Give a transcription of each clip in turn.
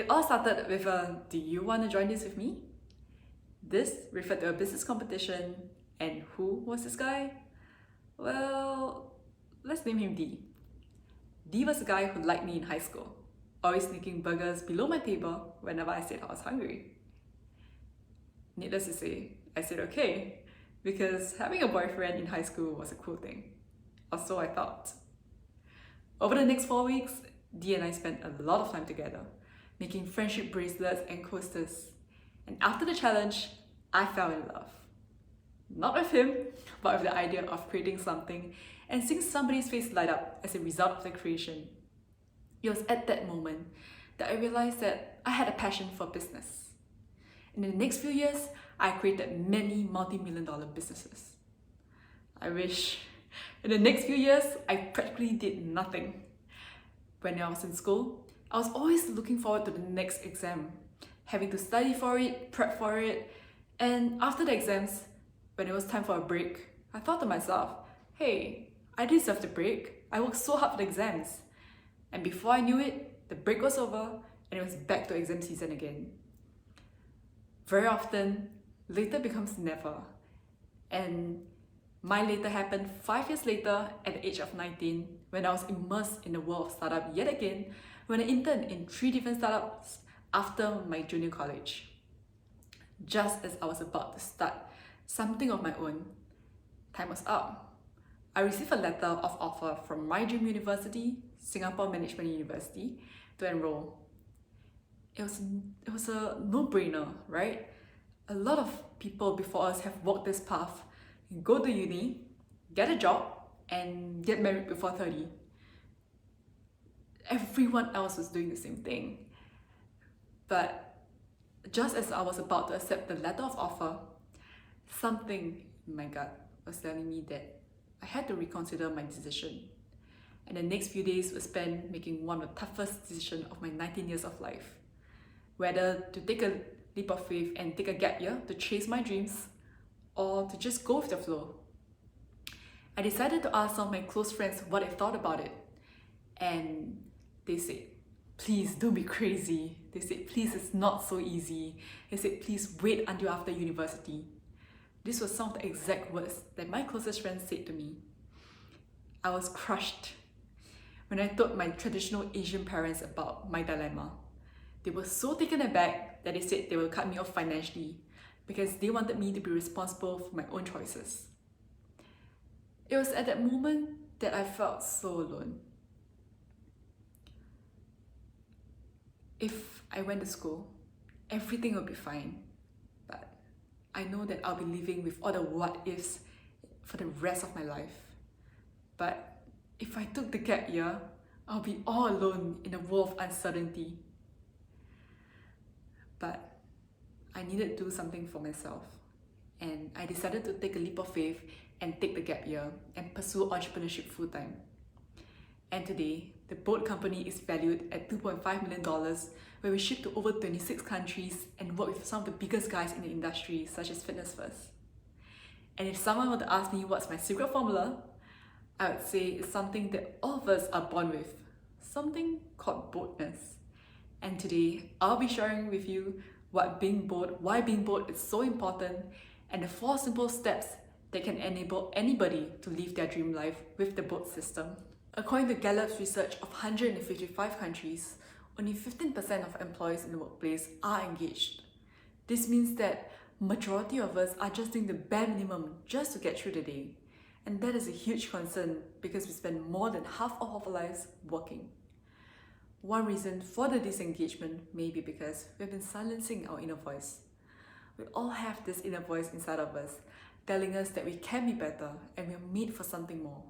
It all started with a, do you want to join this with me? This referred to a business competition, and who was this guy? Well, let's name him D. D was the guy who liked me in high school, always sneaking burgers below my table whenever I said I was hungry. Needless to say, I said okay, because having a boyfriend in high school was a cool thing. Or so I thought. Over the next 4 weeks, D and I spent a lot of time together, making friendship bracelets and coasters. And after the challenge, I fell in love. Not with him, but with the idea of creating something and seeing somebody's face light up as a result of the creation. It was at that moment that I realized that I had a passion for business. And in the next few years, I created many multi-million-dollar businesses. I wish. In the next few years, I practically did nothing. When I was in school, I was always looking forward to the next exam, having to study for it, prep for it, and after the exams, when it was time for a break, I thought to myself, hey, I deserve the break. I worked so hard for the exams. And before I knew it, the break was over and it was back to exam season again. Very often, later becomes never. And my later happened 5 years later at the age of 19 when I was immersed in the world of startup yet again when I interned in 3 different startups after my junior college. Just as I was about to start something of my own, time was up. I received a letter of offer from my dream university, Singapore Management University, to enroll. It was a no-brainer, right? A lot of people before us have walked this path. Go to uni, get a job, and get married before 30. Everyone else was doing the same thing. But just as I was about to accept the letter of offer, something in my gut was telling me that I had to reconsider my decision. And the next few days were spent making one of the toughest decisions of my 19 years of life. Whether to take a leap of faith and take a gap year to chase my dreams, or to just go with the flow. I decided to ask some of my close friends what they thought about it. And they said, please don't be crazy. They said, please, it's not so easy. They said, please wait until after university. This was some of the exact words that my closest friends said to me. I was crushed when I told my traditional Asian parents about my dilemma. They were so taken aback that they said they will cut me off financially because they wanted me to be responsible for my own choices. It was at that moment that I felt so alone. If I went to school, everything would be fine. But I know that I'll be living with all the what-ifs for the rest of my life. But if I took the gap year, I'll be all alone in a world of uncertainty. But I needed to do something for myself. And I decided to take a leap of faith and take the gap year and pursue entrepreneurship full-time. And today, the boat company is valued at $2.5 million, where we ship to over 26 countries and work with some of the biggest guys in the industry, such as Fitness First. And if someone were to ask me what's my secret formula, I would say it's something that all of us are born with, something called boldness. And today, I'll be sharing with you why being bold is so important, and the 4 simple steps that can enable anybody to live their dream life with the bold system. According to Gallup's research of 155 countries, only 15% of employees in the workplace are engaged. This means that majority of us are just doing the bare minimum just to get through the day. And that is a huge concern because we spend more than half of our lives working. One reason for the disengagement may be because we've been silencing our inner voice. We all have this inner voice inside of us telling us that we can be better and we're made for something more.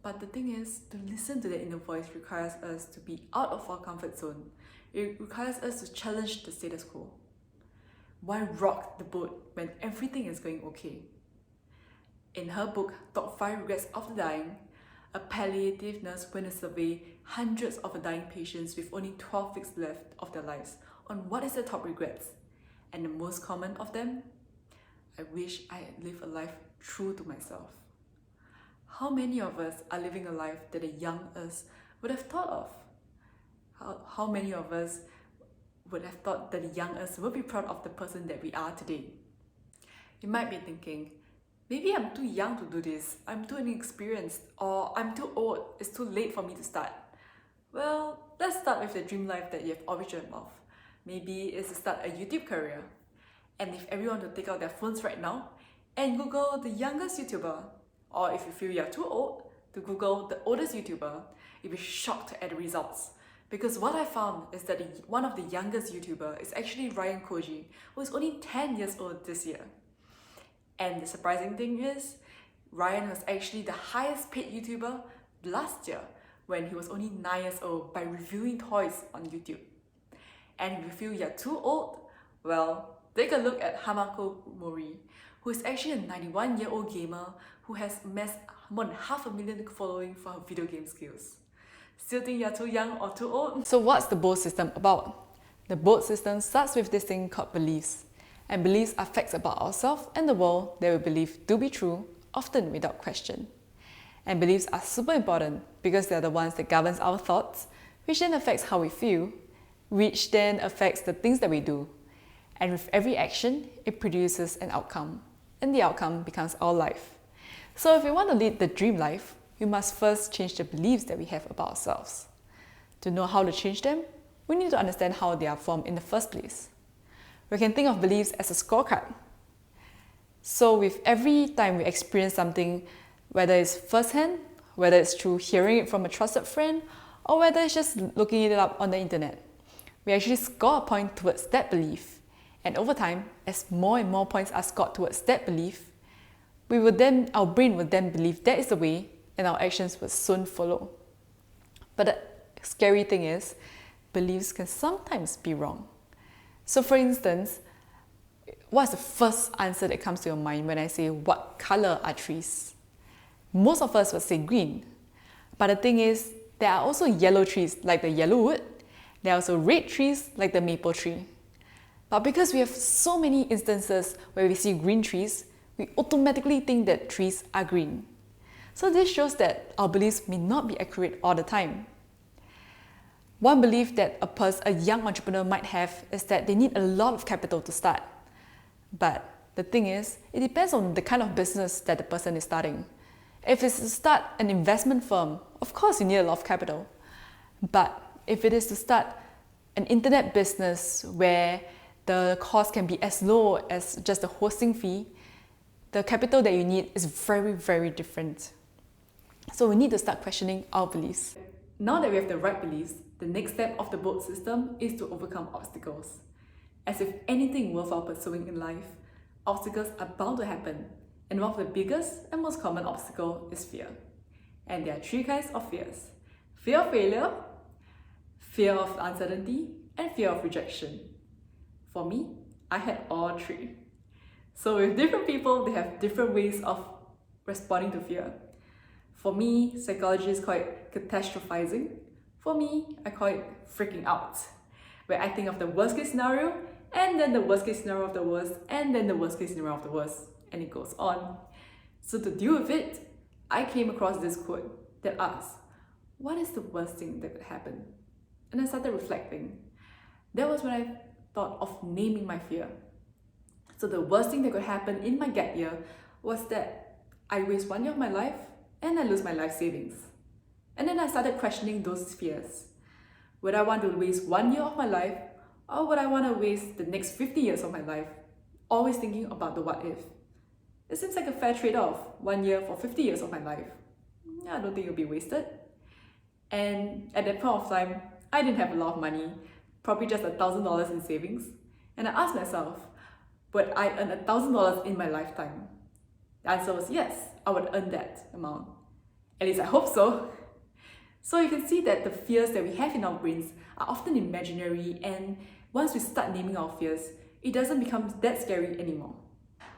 But the thing is, to listen to that inner voice requires us to be out of our comfort zone. It requires us to challenge the status quo. Why rock the boat when everything is going okay? In her book, Top 5 Regrets of the Dying, a palliative nurse went to survey hundreds of dying patients with only 12 weeks left of their lives on what is their top regrets. And the most common of them, I wish I had lived a life true to myself. How many of us are living a life that a young us would have thought of? How many of us would have thought that the young us would be proud of the person that we are today. You might be thinking, maybe I'm too young to do this, I'm too inexperienced, or I'm too old, it's too late for me to start. Well, let's start with the dream life that you have always dreamt of. Maybe it's to start a YouTube career. And if everyone to take out their phones right now and Google the youngest YouTuber, or if you feel you're too old, to Google the oldest YouTuber, you'll be shocked at the results. Because what I found is that one of the youngest YouTuber is actually Ryan Koji, who is only 10 years old this year. And the surprising thing is, Ryan was actually the highest paid YouTuber last year when he was only 9 years old by reviewing toys on YouTube. And if you feel you're too old, well, take a look at Hamako Mori, who is actually a 91-year-old gamer who has amassed more than 500,000 following for her video game skills. Still think you're too young or too old? So what's the BOLD system about? The BOLD system starts with this thing called beliefs. And beliefs are facts about ourselves and the world that we believe to be true, often without question. And beliefs are super important because they're the ones that governs our thoughts, which then affects how we feel, which then affects the things that we do. And with every action, it produces an outcome, and the outcome becomes our life. So if we want to lead the dream life, we must first change the beliefs that we have about ourselves. To know how to change them, we need to understand how they are formed in the first place. We can think of beliefs as a scorecard. So with every time we experience something, whether it's firsthand, whether it's through hearing it from a trusted friend, or whether it's just looking it up on the internet, we actually score a point towards that belief. And over time, as more and more points are scored towards that belief, our brain will then believe that is the way, and our actions will soon follow. But the scary thing is, beliefs can sometimes be wrong. So for instance, what's the first answer that comes to your mind when I say, what color are trees? Most of us would say green. But the thing is, there are also yellow trees like the yellow wood. There are also red trees like the maple tree. But because we have so many instances where we see green trees, we automatically think that trees are green. So this shows that our beliefs may not be accurate all the time. One belief that a young entrepreneur might have is that they need a lot of capital to start. But the thing is, it depends on the kind of business that the person is starting. If it's to start an investment firm, of course you need a lot of capital. But if it is to start an internet business where the cost can be as low as just the hosting fee, the capital that you need is very, very different. So we need to start questioning our beliefs. Now that we have the right beliefs, the next step of the BOLD system is to overcome obstacles. As if anything worthwhile pursuing in life, obstacles are bound to happen. And one of the biggest and most common obstacle is fear. And there are 3 kinds of fears. Fear of failure, fear of uncertainty, and fear of rejection. For me, I had all 3. So with different people, they have different ways of responding to fear. For me, psychologists call it catastrophizing. For me, I call it freaking out, where I think of the worst case scenario, and then the worst case scenario of the worst, and then the worst case scenario of the worst, and it goes on. So to deal with it, I came across this quote that asks, what is the worst thing that could happen? And I started reflecting. That was when I thought of naming my fear. So the worst thing that could happen in my gap year was that I waste 1 year of my life and I lose my life savings. And then I started questioning those fears. Would I want to waste 1 year of my life, or would I want to waste the next 50 years of my life? Always thinking about the what if. It seems like a fair trade-off, 1 year for 50 years of my life. I don't think it'll be wasted. And at that point of time, I didn't have a lot of money, probably just $1,000 in savings. And I asked myself, would I earn $1,000 in my lifetime? The answer was yes, I would earn that amount. At least I hope so. So you can see that the fears that we have in our brains are often imaginary, and once we start naming our fears, it doesn't become that scary anymore.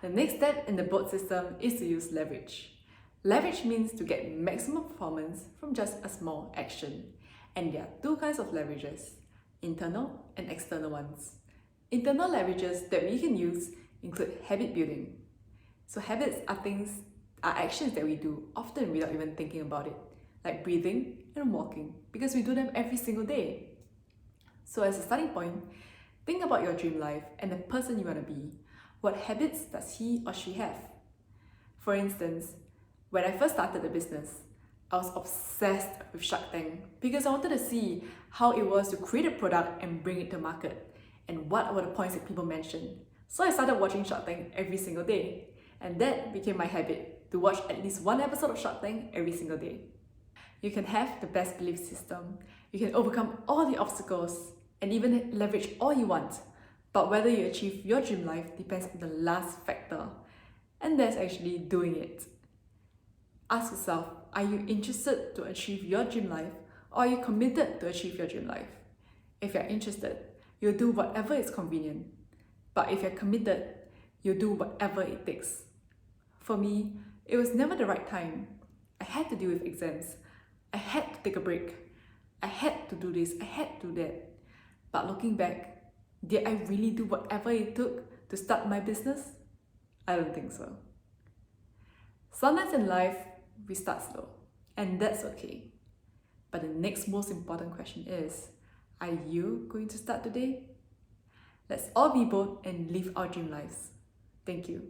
The next step in the BOLD system is to use leverage. Leverage means to get maximum performance from just a small action. And there are 2 kinds of leverages, internal and external ones. Internal leverages that we can use include habit building. So habits are actions that we do often without even thinking about it, like breathing and walking, because we do them every single day. So as a starting point, Think about your dream life and the person you want to be. What habits does he or she have? For instance, when I first started the business, I was obsessed with Shark Tank because I wanted to see how it was to create a product and bring it to market, and what were the points that people mentioned. So I started watching Shark Tank every single day, and that became my habit, to watch at least one episode of Shark Tank every single day. You can have the best belief system, you can overcome all the obstacles, and even leverage all you want, but whether you achieve your dream life depends on the last factor, and that's actually doing it. Ask yourself, are you interested to achieve your dream life, or are you committed to achieve your dream life? If you're interested, you'll do whatever is convenient. But if you're committed, you'll do whatever it takes. For me, it was never the right time. I had to deal with exams. I had to take a break. I had to do this, I had to do that. But looking back, did I really do whatever it took to start my business? I don't think so. Sometimes in life, we start slow, and that's okay. But the next most important question is, are you going to start today? Let's all be bold and live our dream lives. Thank you.